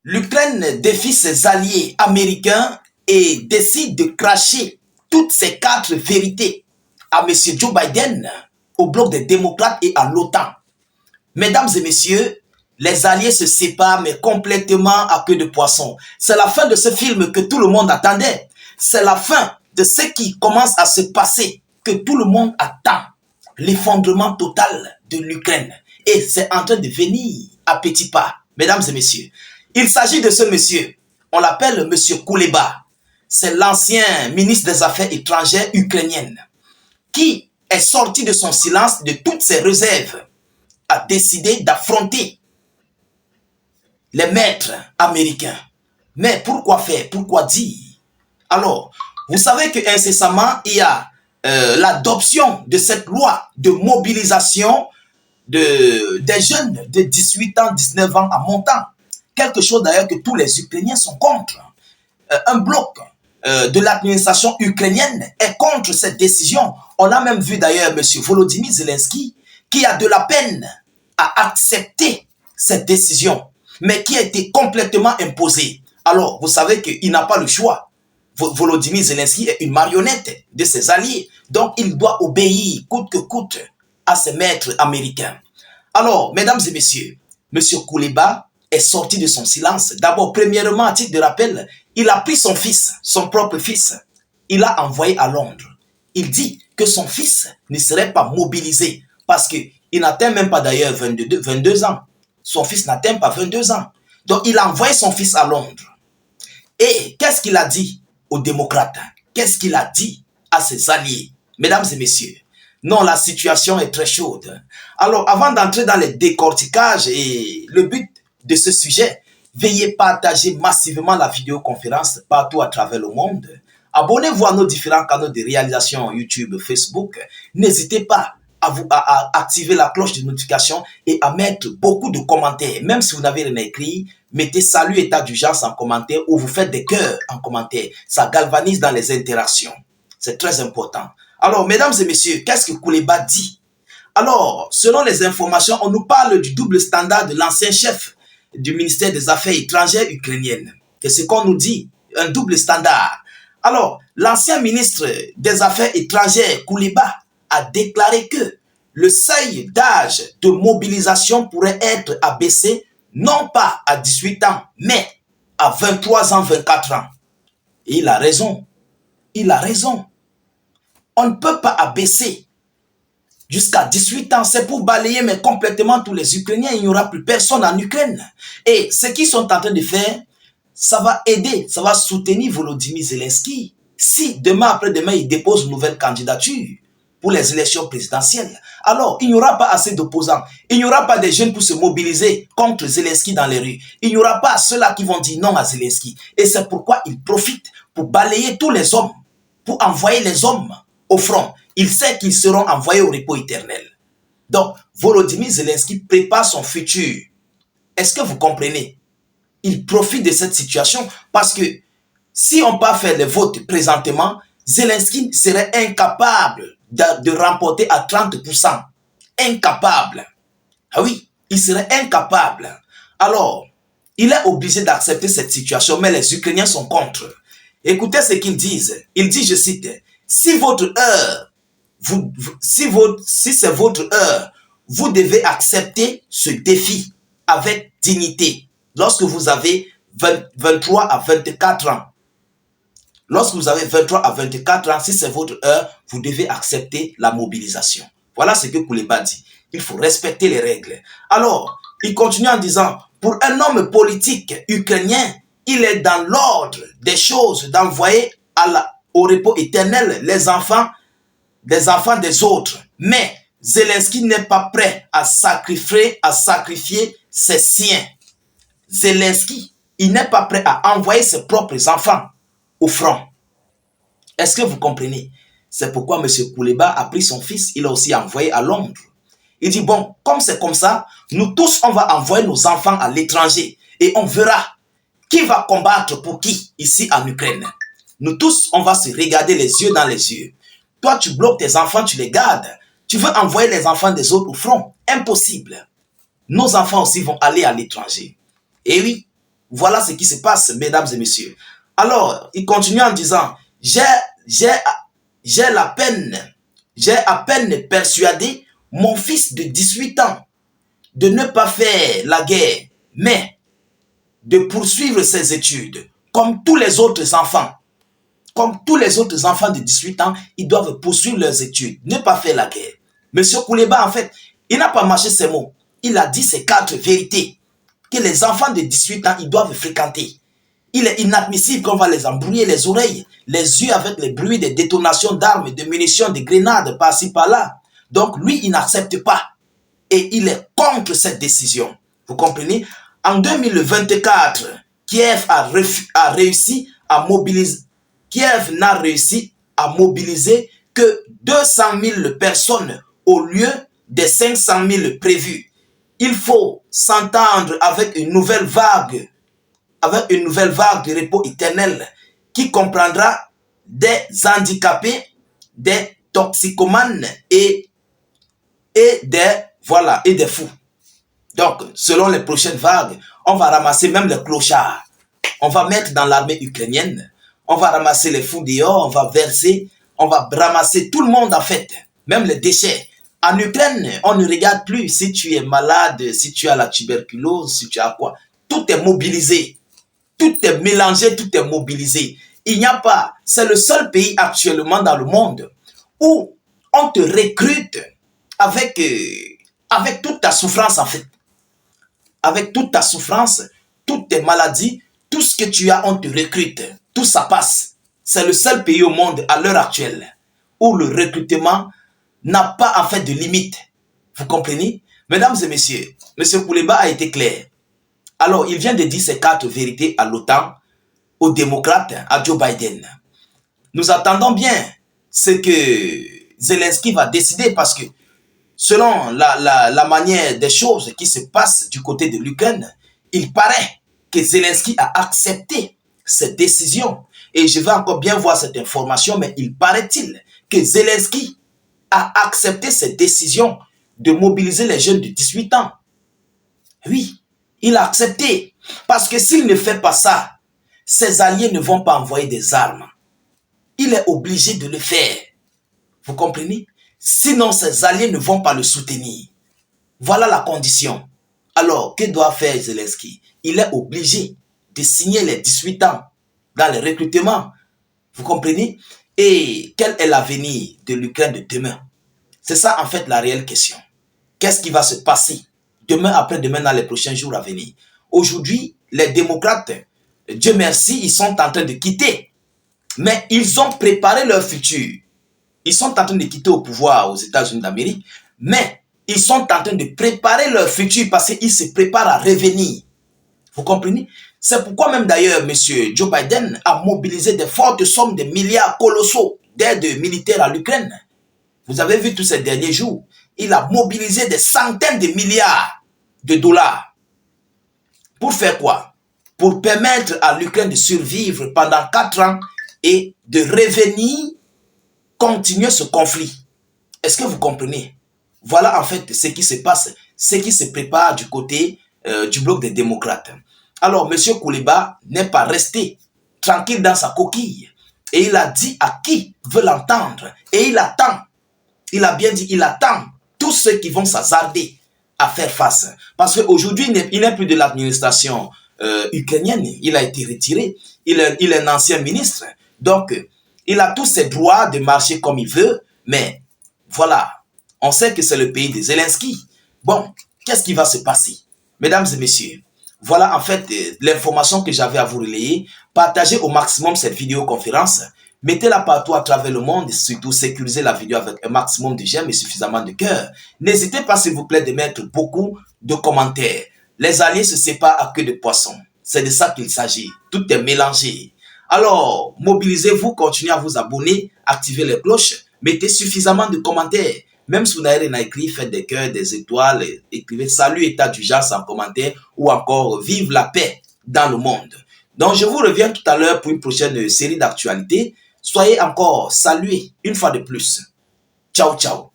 L'Ukraine défie ses alliés américains et décide de cracher toutes ces 4 vérités à M. Joe Biden, au bloc des démocrates et à l'OTAN. Mesdames et messieurs, les alliés se séparent mais complètement à queue de poisson. C'est la fin de ce film que tout le monde attendait. C'est la fin de ce qui commence à se passer que tout le monde attend. L'effondrement total de l'Ukraine. Et c'est en train de venir à petits pas. Mesdames et messieurs, il s'agit de ce monsieur. On l'appelle monsieur Kuleba. C'est l'ancien ministre des Affaires étrangères ukrainienne qui est sorti de son silence, de toutes ses réserves, a décidé d'affronter les maîtres américains. Mais pourquoi faire? Pourquoi dire? Alors, vous savez qu'incessamment, il y a l'adoption de cette loi de mobilisation des jeunes de 18 ans, 19 ans à montant. Quelque chose d'ailleurs que tous les Ukrainiens sont contre. Un bloc de l'administration ukrainienne est contre cette décision. On a même vu d'ailleurs M. Volodymyr Zelensky qui a de la peine à accepter cette décision, mais qui a été complètement imposée. Alors, vous savez qu'il n'a pas le choix. Volodymyr Zelensky est une marionnette de ses alliés, donc il doit obéir coûte que coûte à ses maîtres américains. Alors, mesdames et messieurs, M. Kuleba est sorti de son silence. D'abord, premièrement, à titre de rappel, il a pris son fils, son propre fils, il l'a envoyé à Londres. Il dit que son fils ne serait pas mobilisé parce qu'il n'atteint même pas d'ailleurs 22 ans. Son fils n'atteint pas 22 ans. Donc, il a envoyé son fils à Londres. Et qu'est-ce qu'il a dit aux démocrates? Qu'est-ce qu'il a dit à ses alliés? Mesdames et messieurs, non, la situation est très chaude. Alors, avant d'entrer dans les décorticages et le but de ce sujet, veuillez partager massivement la vidéoconférence partout à travers le monde. Abonnez-vous à nos différents canaux de réalisation YouTube, Facebook. N'hésitez pas à activer la cloche de notification et à mettre beaucoup de commentaires. Même si vous n'avez rien écrit, mettez salut état d'urgence en commentaire ou vous faites des cœurs en commentaire. Ça galvanise dans les interactions. C'est très important. Alors, mesdames et messieurs, qu'est-ce que Kuleba dit? Alors, selon les informations, on nous parle du double standard de l'ancien chef du ministère des Affaires étrangères ukrainiennes. C'est ce qu'on nous dit, un double standard. Alors, l'ancien ministre des Affaires étrangères, Kuleba, a déclaré que le seuil d'âge de mobilisation pourrait être abaissé non pas à 18 ans, mais à 23 ans, 24 ans. Et il a raison. Il a raison. On ne peut pas abaisser jusqu'à 18 ans. C'est pour balayer mais complètement tous les Ukrainiens. Il n'y aura plus personne en Ukraine. Et ce qu'ils sont en train de faire, ça va aider, ça va soutenir Volodymyr Zelensky. Si demain après-demain, il dépose une nouvelle candidature pour les élections présidentielles, alors il n'y aura pas assez d'opposants. Il n'y aura pas des jeunes pour se mobiliser contre Zelensky dans les rues. Il n'y aura pas ceux-là qui vont dire non à Zelensky. Et c'est pourquoi il profite pour balayer tous les hommes, pour envoyer les hommes au front. Il sait qu'ils seront envoyés au repos éternel. Donc, Volodymyr Zelensky prépare son futur. Est-ce que vous comprenez? Il profite de cette situation parce que si on part faire les votes présentement, Zelensky serait incapable de remporter à 30%. Incapable. Ah oui, il serait incapable. Alors, il est obligé d'accepter cette situation, mais les Ukrainiens sont contre. Écoutez ce qu'ils disent. Il dit, je cite, si votre heure, si c'est votre heure, vous devez accepter ce défi avec dignité. Lorsque vous avez 23 à 24 ans, lorsque vous avez 23 à 24 ans, si c'est votre heure, vous devez accepter la mobilisation. Voilà ce que Kuleba dit. Il faut respecter les règles. Alors, il continue en disant, pour un homme politique ukrainien, il est dans l'ordre des choses d'envoyer au repos éternel les enfants des autres. Mais Zelensky n'est pas prêt à sacrifier ses siens. Zelensky, il n'est pas prêt à envoyer ses propres enfants au front. Est-ce que vous comprenez? C'est pourquoi M. Kuleba a pris son fils, il a aussi envoyé à Londres. Il dit, bon, comme c'est comme ça, nous tous, on va envoyer nos enfants à l'étranger et on verra qui va combattre pour qui ici en Ukraine. Nous tous, on va se regarder les yeux dans les yeux. Toi, tu bloques tes enfants, tu les gardes. Tu veux envoyer les enfants des autres au front? Impossible. Nos enfants aussi vont aller à l'étranger. Et oui, Voilà ce qui se passe, mesdames et messieurs. Alors, il continue en disant, j'ai à peine persuadé mon fils de 18 ans de ne pas faire la guerre, mais de poursuivre ses études, comme tous les autres enfants. Comme tous les autres enfants de 18 ans, ils doivent poursuivre leurs études, ne pas faire la guerre. Monsieur Kouleba, en fait, il n'a pas mâché ses mots. Il a dit ces 4 vérités que les enfants de 18 ans, ils doivent fréquenter. Il est inadmissible qu'on va les embrouiller les oreilles, les yeux avec les bruits des détonations d'armes, de munitions, de grenades par-ci par-là. Donc lui, il n'accepte pas. Et il est contre cette décision. Vous comprenez? En 2024, Kiev n'a réussi à mobiliser que 200 000 personnes au lieu des 500 000 prévus. Il faut s'entendre avec une nouvelle vague de repos éternel qui comprendra des handicapés, des toxicomanes et des fous. Donc, selon les prochaines vagues, on va ramasser même les clochards. On va mettre dans l'armée ukrainienne. On va ramasser les fous dehors, on va ramasser tout le monde en fait, même les déchets. En Ukraine, on ne regarde plus si tu es malade, si tu as la tuberculose, si tu as quoi. Tout est mobilisé. Tout est mélangé, tout est mobilisé. Il n'y a pas, c'est le seul pays actuellement dans le monde où on te recrute avec toute ta souffrance en fait. Avec toute ta souffrance, toutes tes maladies, tout ce que tu as, on te recrute. Tout ça passe. C'est le seul pays au monde à l'heure actuelle où le recrutement n'a pas en fait de limite. Vous comprenez? Mesdames et messieurs, M. Kouleba a été clair. Alors, il vient de dire ces 4 vérités à l'OTAN, aux démocrates, à Joe Biden. Nous attendons bien ce que Zelensky va décider parce que selon la manière des choses qui se passent du côté de l'Ukraine, il paraît que Zelensky a accepté cette décision. Et je vais encore bien voir cette information, mais il paraît-il que Zelensky a accepté cette décision de mobiliser les jeunes de 18 ans. Oui, il a accepté. Parce que s'il ne fait pas ça, ses alliés ne vont pas envoyer des armes. Il est obligé de le faire. Vous comprenez? Sinon, ses alliés ne vont pas le soutenir. Voilà la condition. Alors, que doit faire Zelensky? Il est obligé de signer les 18 ans dans les recrutements. Vous comprenez? Et quel est l'avenir de l'Ukraine de demain? C'est ça en fait la réelle question. Qu'est-ce qui va se passer demain, après-demain, dans les prochains jours à venir? Aujourd'hui, les démocrates, Dieu merci, ils sont en train de quitter. Mais ils ont préparé leur futur. Ils sont en train de quitter au pouvoir aux États-Unis d'Amérique, mais ils sont en train de préparer leur futur parce qu'ils se préparent à revenir. Vous comprenez? C'est pourquoi même d'ailleurs, M. Joe Biden a mobilisé des fortes sommes de milliards colossaux d'aide militaire à l'Ukraine. Vous avez vu tous ces derniers jours, il a mobilisé des centaines de milliards de dollars. Pour faire quoi? Pour permettre à l'Ukraine de survivre pendant 4 ans et de revenir continuer ce conflit. Est-ce que vous comprenez? Voilà en fait ce qui se passe, ce qui se prépare du côté du bloc des démocrates. Alors, M. Kouleba n'est pas resté tranquille dans sa coquille. Et il a dit à qui veut l'entendre. Et il attend. Il a bien dit, il attend tous ceux qui vont s'hasarder à faire face. Parce qu'aujourd'hui, il n'est plus de l'administration ukrainienne. Il a été retiré. Il est un ancien ministre. Donc, il a tous ses droits de marcher comme il veut, mais voilà, on sait que c'est le pays de Zelensky. Bon, qu'est-ce qui va se passer? Mesdames et messieurs, voilà en fait l'information que j'avais à vous relayer. Partagez au maximum cette vidéoconférence. Mettez-la partout à travers le monde et surtout sécurisez la vidéo avec un maximum de j'aime et suffisamment de cœur. N'hésitez pas s'il vous plaît de mettre beaucoup de commentaires. Les alliés se séparent à queue de poisson. C'est de ça qu'il s'agit. Tout est mélangé. Alors, mobilisez-vous, continuez à vous abonner, activez les cloches, mettez suffisamment de commentaires. Même si vous n'avez rien à écrire, faites des cœurs, des étoiles, écrivez salut, état d'urgence en commentaire ou encore vive la paix dans le monde. Donc, je vous reviens tout à l'heure pour une prochaine série d'actualités. Soyez encore salués une fois de plus. Ciao, ciao.